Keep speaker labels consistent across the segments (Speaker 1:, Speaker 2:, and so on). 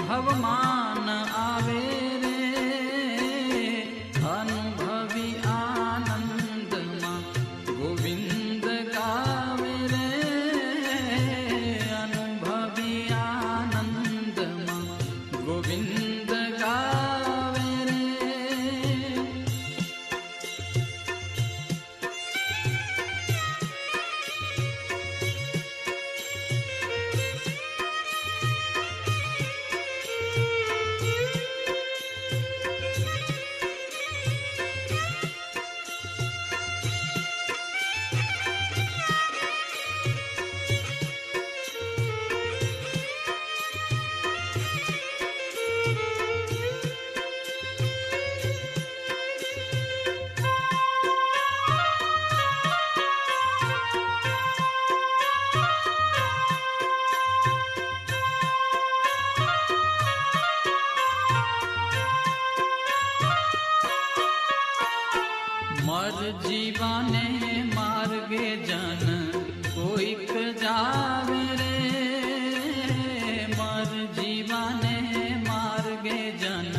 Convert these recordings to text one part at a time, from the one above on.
Speaker 1: ભવમાન આવે રે અનુભવી આનંદમાં ગોવિંદ ગાવે રે અનુભવી આનંદમાં ગોવિંદ ગાવે રે. મર જીવાને માર્ગે જન કોઈક જાવે રે મર જીવાને માર્ગે જન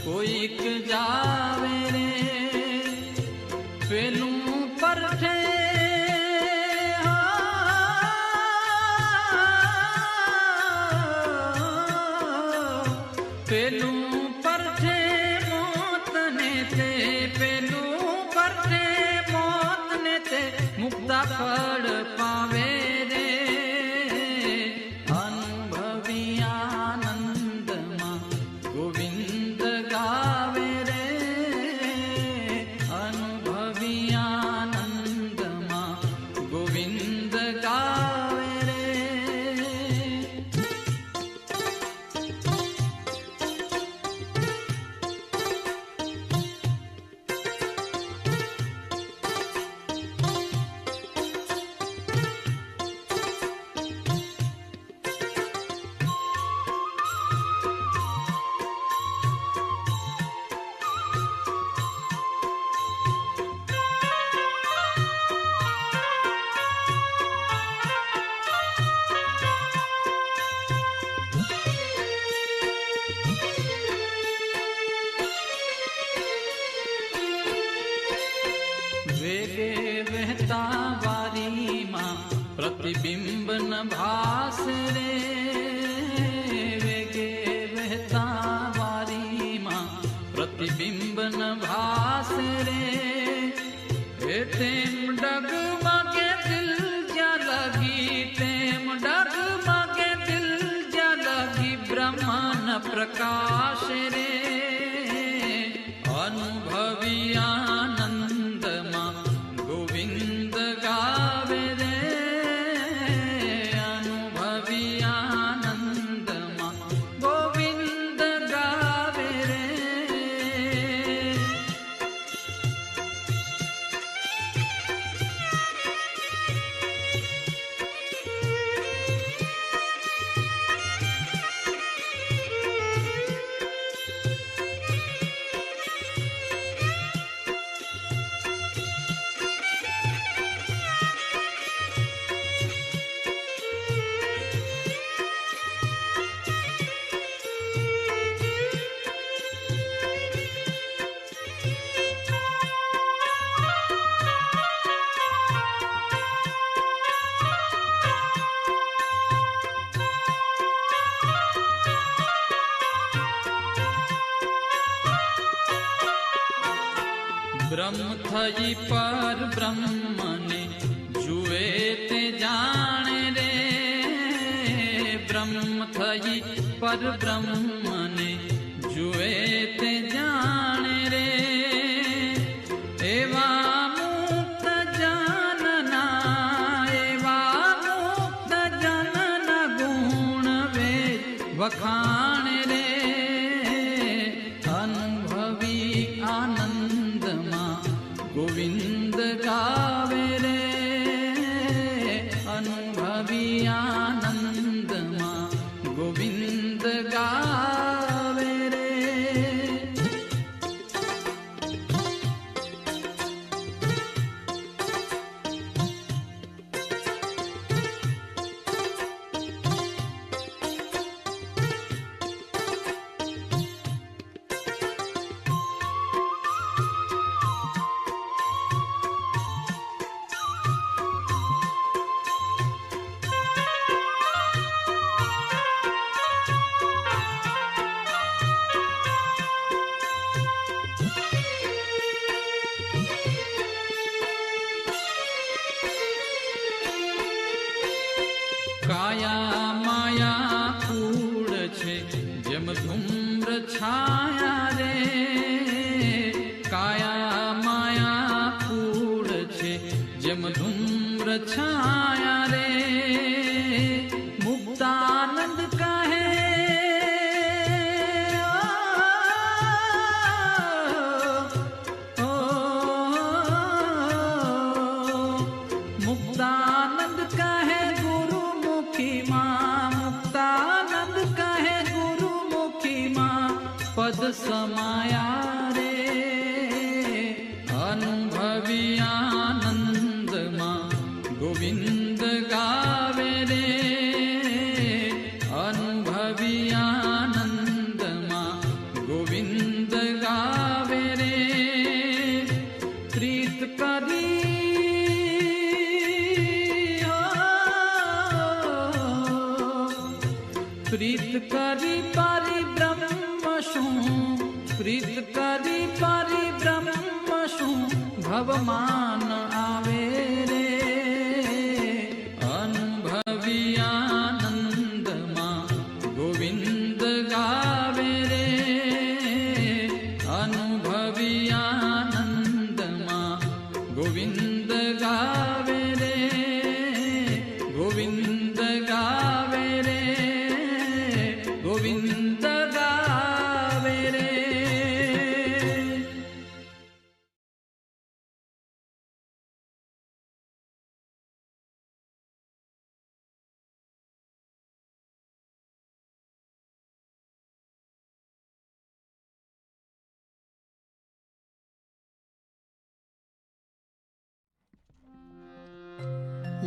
Speaker 1: કોઈક જાવે રે પેલું પરઠે પેલું પરઠે મોતને તે પેલું મુક્તા ફળ પાવે રે અનુભવી આનંદમાં ગોવિંદ ગાવે રે અનુભવી આનંદમાં ગોવિંદ ગાવે રે. વેગે વહેતા વારીમાં પ્રતિબિંબ ન ભાસે રે વેગે વહેતા વારીમાં પ્રતિબિંબ ન ભાસે રે તેમ ડગમગે દિલ જ્યાં લગી તેમ ડગમગે દિલ જ્યાં લગી બ્રહ્મન પ્રકાશ રે અનુભવી આનંદમાં ગોવિંદ ગાવે રે અનુભવી આનંદમાં ગોવિંદ ગાવે રે. બ્રહ્મ થઈ પર બ્રહ્મને જુએ તે જાણે રે બ્રહ્મ થઈ પર બ્રહ્મને જુએ તે જાણે રે એવા મુક્ત જનના ગુણ વેદ વખાણે રે અનુભવી આનંદમાં ગોવિંદ ગાવે રે અનુભવી આનંદમાં ગોવિંદ ગાવે રે. ધૂમ્ર છાયા રે, કાયા માયા કૂડ છે જેમ ધૂમ્ર છાયા રે, મુક્તાનંદ કહે મુક્તાનંદ કહે ગુરુમુખી માં, મુક્તાનંદ કહે ગુરુમુખી માં પદ સમાયા રે, અનુભવી આનંદમાં ગોવિંદ ગાવે રે, અનુભવી આનંદમાં ગોવિંદ ગાવે રે, પ્રીત કરી પ્રીત કરી પરિબ્રહ્મ શું, પ્રીત કરી પરિબ્રહ્મ શું ભવમાન આવે રે, અનુભવી આનંદમાં ગોવિંદ ગાવે રે, અનુભવી આનંદમાં ગોવિંદ ગાવે રે, ગોવિંદ ગાવે રે, ગોવિંદ ગાવે રે.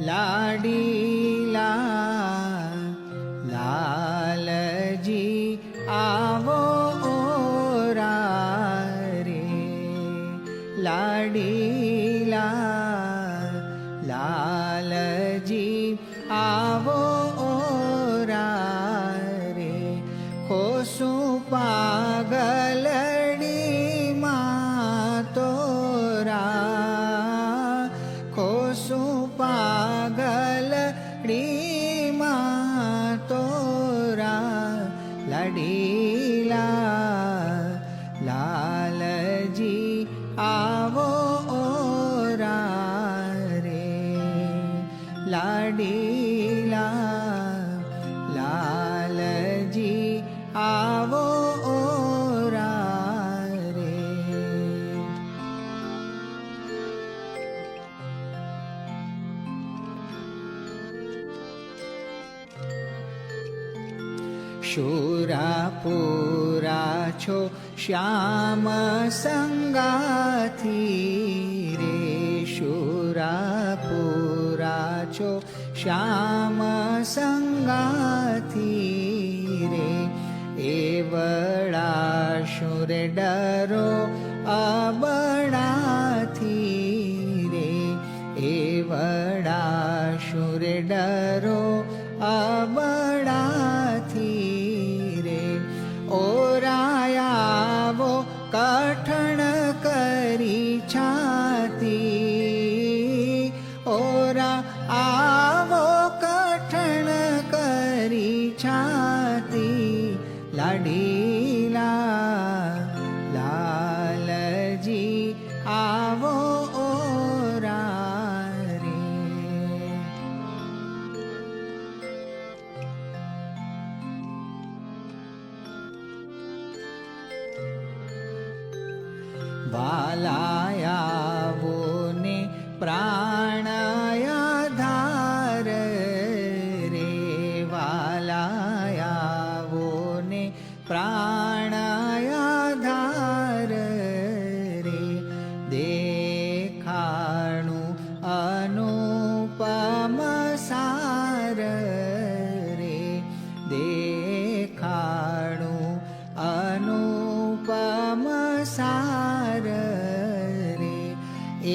Speaker 2: લાડીલા લાલજી આવો ઓરા રે, લાડીલા લાલજી આવો ઓરા રે, ખોસું પાગલડી માં તોરા, ખોસું પાગલડી માં તોરા, લાડીલા લાલજી આવો ઓરા રે, લાડીલા લાલજી આવો ઓરા રે. શુરાપુરા છો શ્યામ સંગાથી રે, શુરાપુરા છો શ્યામ સંગાથી રે, એવડા શુર ડરો અબડાથી રે, એવડા શુર ડરો અબડાથી રે, ઓરાયાવો કઠણ કરી છાતી, ઓરા આવો કઠણ કરી છાતી, લાડીલા લાલજી આવો ઓરા રે. વાલાયાવો ને પ્રાણાયાધાર રે, વાલાયાવો ને પ્રાણાયાધાર રે, દેખાણું અનુપમ સાર રે, દેખાણું અનુપમ સાર રે,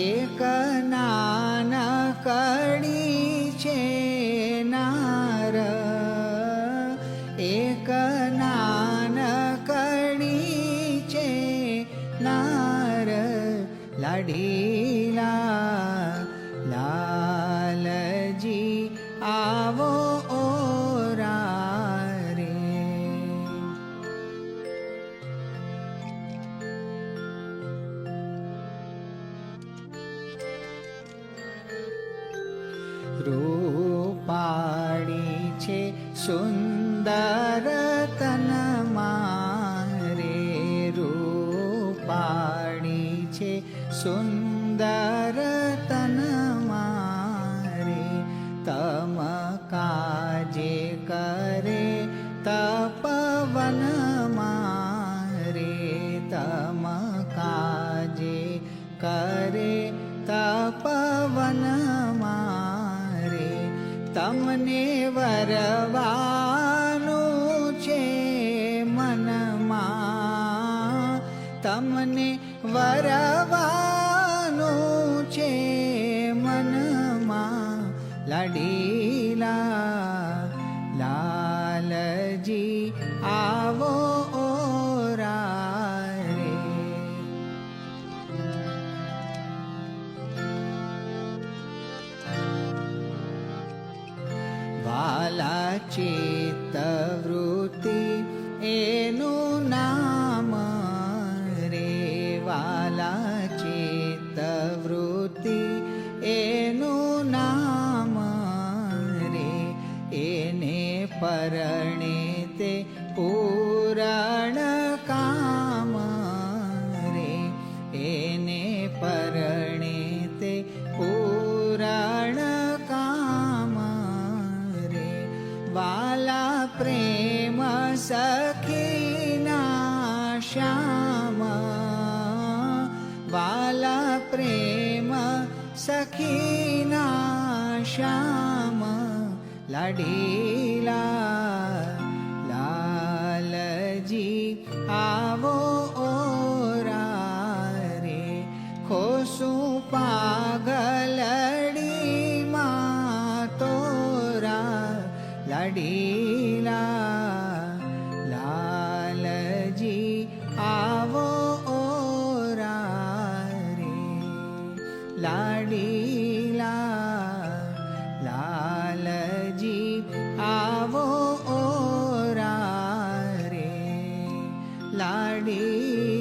Speaker 2: એક નાનકડી છે નાર, એક નાનકડી છે નાર, લાડીલા લાલજી આવો ઓરા રે. સુંદર તન મારે રૂપાળી છે સુંદર તન મારે તમ કાજે કરે તપવન મારે તમ કાજે કરે તપવન મારે તમને વરવાનું છે મનમાં તમને વરવાનું છે મનમાં લાડીલા લાલજી આવો ઓરારે વાલા ચિત્તવૃત્તિ એનું નામ રે વાલા ચિત્તવૃત્તિ એનું નામ રે એને પરણે તે પૂરણ કામ રે એને પરણે તે પૂરણ કામ રે વાલા પ્રેમ સખીના શ્યામ વાલા પ્રેમ સખીના શ્યામ લાડીલા લાલજી આવો ઓરારે ખોસું પાગલડીમાં તોરા લાડીલા લાલજી આવો ઓરારે લાડીલા લાલજી આવો ઓરારે લાડી